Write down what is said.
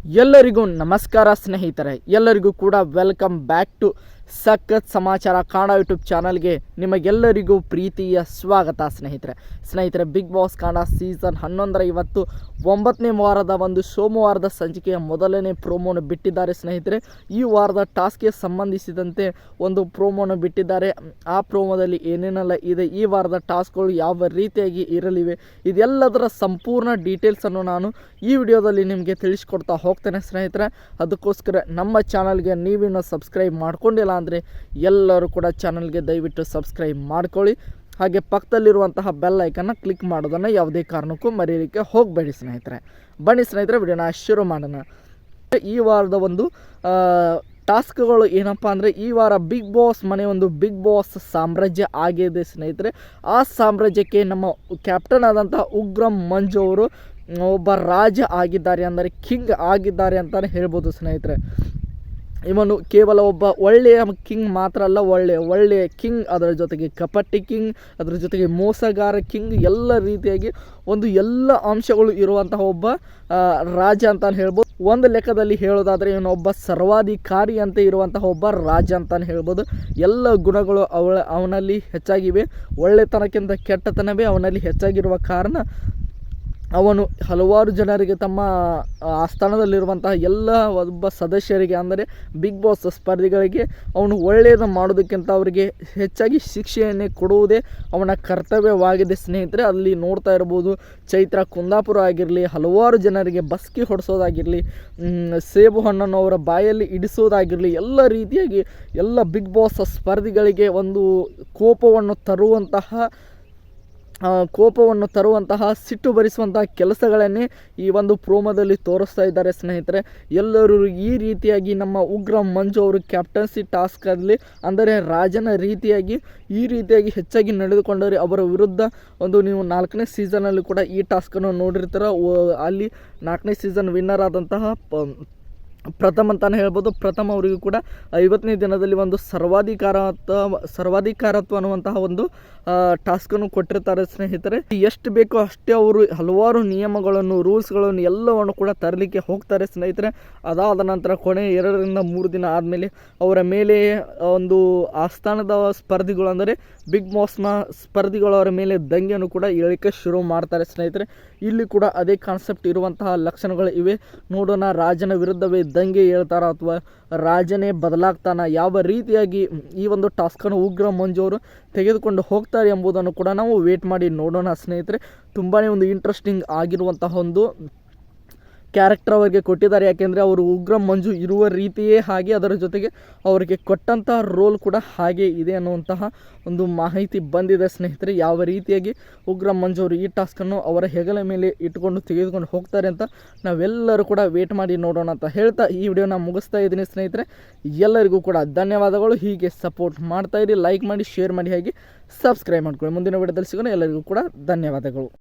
ಎಲ್ಲರಿಗೂ ನಮಸ್ಕಾರ ಸ್ನೇಹಿತರೆ, ಎಲ್ಲರಿಗೂ ಕೂಡ ವೆಲ್ಕಮ್ ಬ್ಯಾಕ್ ಟು ಸಖತ್ ಸಮಾಚಾರ ಕನ್ನಡ ಯೂಟ್ಯೂಬ್ ಚಾನಲ್ಗೆ ನಿಮಗೆಲ್ಲರಿಗೂ ಪ್ರೀತಿಯ ಸ್ವಾಗತ. ಸ್ನೇಹಿತರೆ ಬಿಗ್ ಬಾಸ್ ಕನ್ನಡ ಸೀಸನ್ 11 ಇವತ್ತು 9ನೇ ವಾರದ ಒಂದು ಸೋಮವಾರದ ಸಂಚಿಕೆಯ ಮೊದಲನೇ ಪ್ರೋಮೋನ ಬಿಟ್ಟಿದ್ದಾರೆ. ಸ್ನೇಹಿತರೆ, ಈ ವಾರದ ಟಾಸ್ಕ್ಗೆ ಸಂಬಂಧಿಸಿದಂತೆ ಒಂದು ಪ್ರೋಮೋನ ಬಿಟ್ಟಿದ್ದಾರೆ. ಆ ಪ್ರೋಮೋದಲ್ಲಿ ಏನೇನೆಲ್ಲ ಇದೆ, ಈ ವಾರದ ಟಾಸ್ಕ್ಗಳು ಯಾವ ರೀತಿಯಾಗಿ ಇರಲಿವೆ, ಇದೆಲ್ಲದರ ಸಂಪೂರ್ಣ ಡೀಟೇಲ್ಸನ್ನು ನಾನು ಈ ವಿಡಿಯೋದಲ್ಲಿ ನಿಮಗೆ ತಿಳಿಸ್ಕೊಡ್ತಾ ಹೋಗ್ತೇನೆ. ಸ್ನೇಹಿತರೆ, ಅದಕ್ಕೋಸ್ಕರ ನಮ್ಮ ಚಾನಲ್ಗೆ ನೀವಿನ್ನೂ ಸಬ್ಸ್ಕ್ರೈಬ್ ಮಾಡ್ಕೊಂಡಿಲ್ಲ ಅಂದರೆ ಎಲ್ಲರೂ ಕೂಡ ಚಾನಲ್ಗೆ ದಯವಿಟ್ಟು ಸಬ್ಸ್ಕ್ರೈಬ್ ಮಾಡ್ಕೊಳ್ಳಿ. ಹಾಗೆ ಪಕ್ಕದಲ್ಲಿರುವಂತಹ ಬೆಲ್ ಐಕನ್ನ ಕ್ಲಿಕ್ ಮಾಡೋದನ್ನು ಯಾವುದೇ ಕಾರಣಕ್ಕೂ ಮರೆಯಲಿಕ್ಕೆ ಹೋಗಬೇಡಿ. ಬನ್ನಿ ಸ್ನೇಹಿತರೆ, ವಿಡಿಯೋನ ಶುರು ಮಾಡೋಣ. ಈ ವಾರದ ಒಂದು ಟಾಸ್ಕ್ಗಳು ಏನಪ್ಪ ಅಂದರೆ, ಈ ವಾರ ಬಿಗ್ ಬಾಸ್ ಮನೆ ಒಂದು ಬಿಗ್ ಬಾಸ್ ಸಾಮ್ರಾಜ್ಯ ಆಗಿದೆ. ಸ್ನೇಹಿತರೆ, ಆ ಸಾಮ್ರಾಜ್ಯಕ್ಕೆ ನಮ್ಮ ಕ್ಯಾಪ್ಟನ್ ಆದಂತಹ ಉಗ್ರಂ ಮಂಜು ಅವರು ಒಬ್ಬ ರಾಜ ಆಗಿದ್ದಾರೆ, ಅಂದರೆ ಕಿಂಗ್ ಆಗಿದ್ದಾರೆ ಅಂತಲೇ ಹೇಳ್ಬೋದು. ಸ್ನೇಹಿತರೆ, ಇವನು ಕೇವಲ ಒಬ್ಬ ಒಳ್ಳೆಯ ಕಿಂಗ್ ಮಾತ್ರ ಅಲ್ಲ, ಒಳ್ಳೆಯ ಕಿಂಗ್, ಅದರ ಜೊತೆಗೆ ಕಪಟಿ ಕಿಂಗ್, ಅದರ ಜೊತೆಗೆ ಮೋಸಗಾರ ಕಿಂಗ್, ಎಲ್ಲ ರೀತಿಯಾಗಿ ಎಲ್ಲ ಅಂಶಗಳು ಇರುವಂತಹ ಒಬ್ಬ ರಾಜ ಅಂತ ಹೇಳ್ಬೋದು. ಒಂದು ಲೆಕ್ಕದಲ್ಲಿ ಹೇಳೋದಾದರೆ ಇವನೊಬ್ಬ ಸರ್ವಾಧಿಕಾರಿ ಅಂತ ಇರುವಂತಹ ಒಬ್ಬ ರಾಜ ಅಂತಲೇ ಹೇಳ್ಬೋದು. ಎಲ್ಲ ಗುಣಗಳು ಅವನಲ್ಲಿ ಹೆಚ್ಚಾಗಿವೆ. ಒಳ್ಳೆತನಕ್ಕಿಂತ ಕೆಟ್ಟತನವೇ ಅವನಲ್ಲಿ ಹೆಚ್ಚಾಗಿರುವ ಕಾರಣ ಅವನು ಹಲವಾರು ಜನರಿಗೆ ತಮ್ಮ ಆಸ್ಥಾನದಲ್ಲಿರುವಂತಹ ಎಲ್ಲ ಒಬ್ಬ ಸದಸ್ಯರಿಗೆ, ಅಂದರೆ ಬಿಗ್ ಬಾಸ್ ಸ್ಪರ್ಧಿಗಳಿಗೆ ಅವನು ಒಳ್ಳೆಯದು ಮಾಡೋದಕ್ಕಿಂತ ಅವರಿಗೆ ಹೆಚ್ಚಾಗಿ ಶಿಕ್ಷೆಯನ್ನೇ ಕೊಡುವುದೇ ಅವನ ಕರ್ತವ್ಯವಾಗಿದೆ. ಸ್ನೇಹಿತರೆ, ಅಲ್ಲಿ ನೋಡ್ತಾ ಇರ್ಬೋದು, ಚೈತ್ರ ಕುಂದಾಪುರ ಆಗಿರಲಿ, ಹಲವಾರು ಜನರಿಗೆ ಬಸ್ಕಿ ಹೊಡೆಸೋದಾಗಿರಲಿ, ಸೇಬು ಹಣ್ಣನ್ನು ಅವರ ಬಾಯಲ್ಲಿ ಇಡಿಸೋದಾಗಿರಲಿ, ಎಲ್ಲ ರೀತಿಯಾಗಿ ಎಲ್ಲ ಬಿಗ್ ಬಾಸ್ ಸ್ಪರ್ಧಿಗಳಿಗೆ ಒಂದು ಕೋಪವನ್ನು ತರುವಂತಹ ಸಿಟ್ಟು ಭರಿಸುವಂತಹ ಕೆಲಸಗಳನ್ನೇ ಈ ಒಂದು ಪ್ರೋಮೋದಲ್ಲಿ ತೋರಿಸ್ತಾ ಇದ್ದಾರೆ. ಸ್ನೇಹಿತರೆ, ಎಲ್ಲರೂ ಈ ರೀತಿಯಾಗಿ ನಮ್ಮ ಉಗ್ರ ಮಂಜು ಅವರು ಕ್ಯಾಪ್ಟನ್ಸಿ ಟಾಸ್ಕಲ್ಲಿ, ಅಂದರೆ ರಾಜನ ರೀತಿಯಾಗಿ ಈ ರೀತಿಯಾಗಿ ಹೆಚ್ಚಾಗಿ ನಡೆದುಕೊಂಡರೆ ಅವರ ವಿರುದ್ಧ ನೀವು 4ನೇ ಸೀಸನಲ್ಲಿ ಕೂಡ ಈ ಟಾಸ್ಕನ್ನು ನೋಡಿರ್ತೀರ. ಅಲ್ಲಿ 4ನೇ ಸೀಸನ್ ವಿನ್ನರ್ ಆದಂತಹ ಪ್ರಥಮ್ ಅಂತಲೇ ಹೇಳ್ಬೋದು. ಪ್ರಥಮ್ ಅವರಿಗೂ ಕೂಡ 50ನೇ ದಿನದಲ್ಲಿ ಒಂದು ಸರ್ವಾಧಿಕಾರತ್ವ ಅನ್ನುವಂತಹ ಒಂದು ಟಾಸ್ಕನ್ನು ಕೊಟ್ಟಿರ್ತಾರೆ. ಸ್ನೇಹಿತರೆ, ಎಷ್ಟು ಬೇಕೋ ಅಷ್ಟೇ ಅವರು ಹಲವಾರು ನಿಯಮಗಳನ್ನು, ರೂಲ್ಸ್ಗಳನ್ನು ಎಲ್ಲವನ್ನು ಕೂಡ ತರಲಿಕ್ಕೆ ಹೋಗ್ತಾರೆ. ಸ್ನೇಹಿತರೆ, ಅದಾದ ನಂತರ ಕೊನೆ 2 ರಿಂದ 3 ದಿನ ಆದಮೇಲೆ ಅವರ ಮೇಲೆ ಒಂದು ಆಸ್ಥಾನದ ಸ್ಪರ್ಧಿಗಳು, ಅಂದರೆ ಬಿಗ್ ಬಾಸ್ನ ಸ್ಪರ್ಧಿಗಳು ಅವರ ಮೇಲೆ ದಂಗೆಯನ್ನು ಕೂಡ ಏಳಿಕೆ ಶುರು ಮಾಡ್ತಾರೆ. ಸ್ನೇಹಿತರೆ, ಇಲ್ಲಿ ಕೂಡ ಅದೇ ಕಾನ್ಸೆಪ್ಟ್ ಇರುವಂತಹ ಲಕ್ಷಣಗಳು ಇವೆ. ನೋಡೋಣ, ರಾಜನ ವಿರುದ್ಧವೇ ದಂಗೆ ಹೇಳ್ತಾರ ಅಥವಾ ರಾಜನೇ ಬದಲಾಗ್ತಾನ, ಯಾವ ರೀತಿಯಾಗಿ ಈ ಒಂದು ಟಾಸ್ಕನ್ನು ಉಗ್ರ ಮಂಜು ಅವರು ತೆಗೆದುಕೊಂಡು ಹೋಗ್ತಾರೆ ಎಂಬುದನ್ನು ಕೂಡ ನಾವು ವೇಟ್ ಮಾಡಿ ನೋಡೋಣ. ಸ್ನೇಹಿತರೆ, ತುಂಬಾ ಒಂದು ಇಂಟ್ರೆಸ್ಟಿಂಗ್ ಆಗಿರುವಂತಹ ಒಂದು ಕ್ಯಾರೆಕ್ಟರ್ ಅವರಿಗೆ ಕೊಟ್ಟಿದ್ದಾರೆ. ಯಾಕೆಂದರೆ ಅವರು ಉಗ್ರ ಮಂಜು ಇರುವ ರೀತಿಯೇ ಹಾಗೆ, ಅದರ ಜೊತೆಗೆ ಅವರಿಗೆ ಕೊಟ್ಟಂತಹ ರೋಲ್ ಕೂಡ ಹಾಗೆ ಇದೆ ಅನ್ನುವಂತಹ ಒಂದು ಮಾಹಿತಿ ಬಂದಿದೆ. ಸ್ನೇಹಿತರೆ, ಯಾವ ರೀತಿಯಾಗಿ ಉಗ್ರ ಮಂಜು ಅವರು ಈ ಟಾಸ್ಕನ್ನು ಅವರ ಹೆಗಲ ಮೇಲೆ ಇಟ್ಟುಕೊಂಡು ತೆಗೆದುಕೊಂಡು ಹೋಗ್ತಾರೆ ಅಂತ ನಾವೆಲ್ಲರೂ ಕೂಡ ವೇಟ್ ಮಾಡಿ ನೋಡೋಣ ಅಂತ ಹೇಳ್ತಾ ಈ ವಿಡಿಯೋನ ಮುಗಿಸ್ತಾ ಇದ್ದೀನಿ. ಸ್ನೇಹಿತರೆ, ಎಲ್ಲರಿಗೂ ಕೂಡ ಧನ್ಯವಾದಗಳು. ಹೀಗೆ ಸಪೋರ್ಟ್ ಮಾಡ್ತಾಯಿರಿ, ಲೈಕ್ ಮಾಡಿ, ಶೇರ್ ಮಾಡಿ, ಹಾಗೆ ಸಬ್ಸ್ಕ್ರೈಬ್ ಮಾಡ್ಕೊಳ್ಳಿ. ಮುಂದಿನ ವಿಡಿಯೋದಲ್ಲಿ ಸಿಗೋಣ. ಎಲ್ಲರಿಗೂ ಕೂಡ ಧನ್ಯವಾದಗಳು.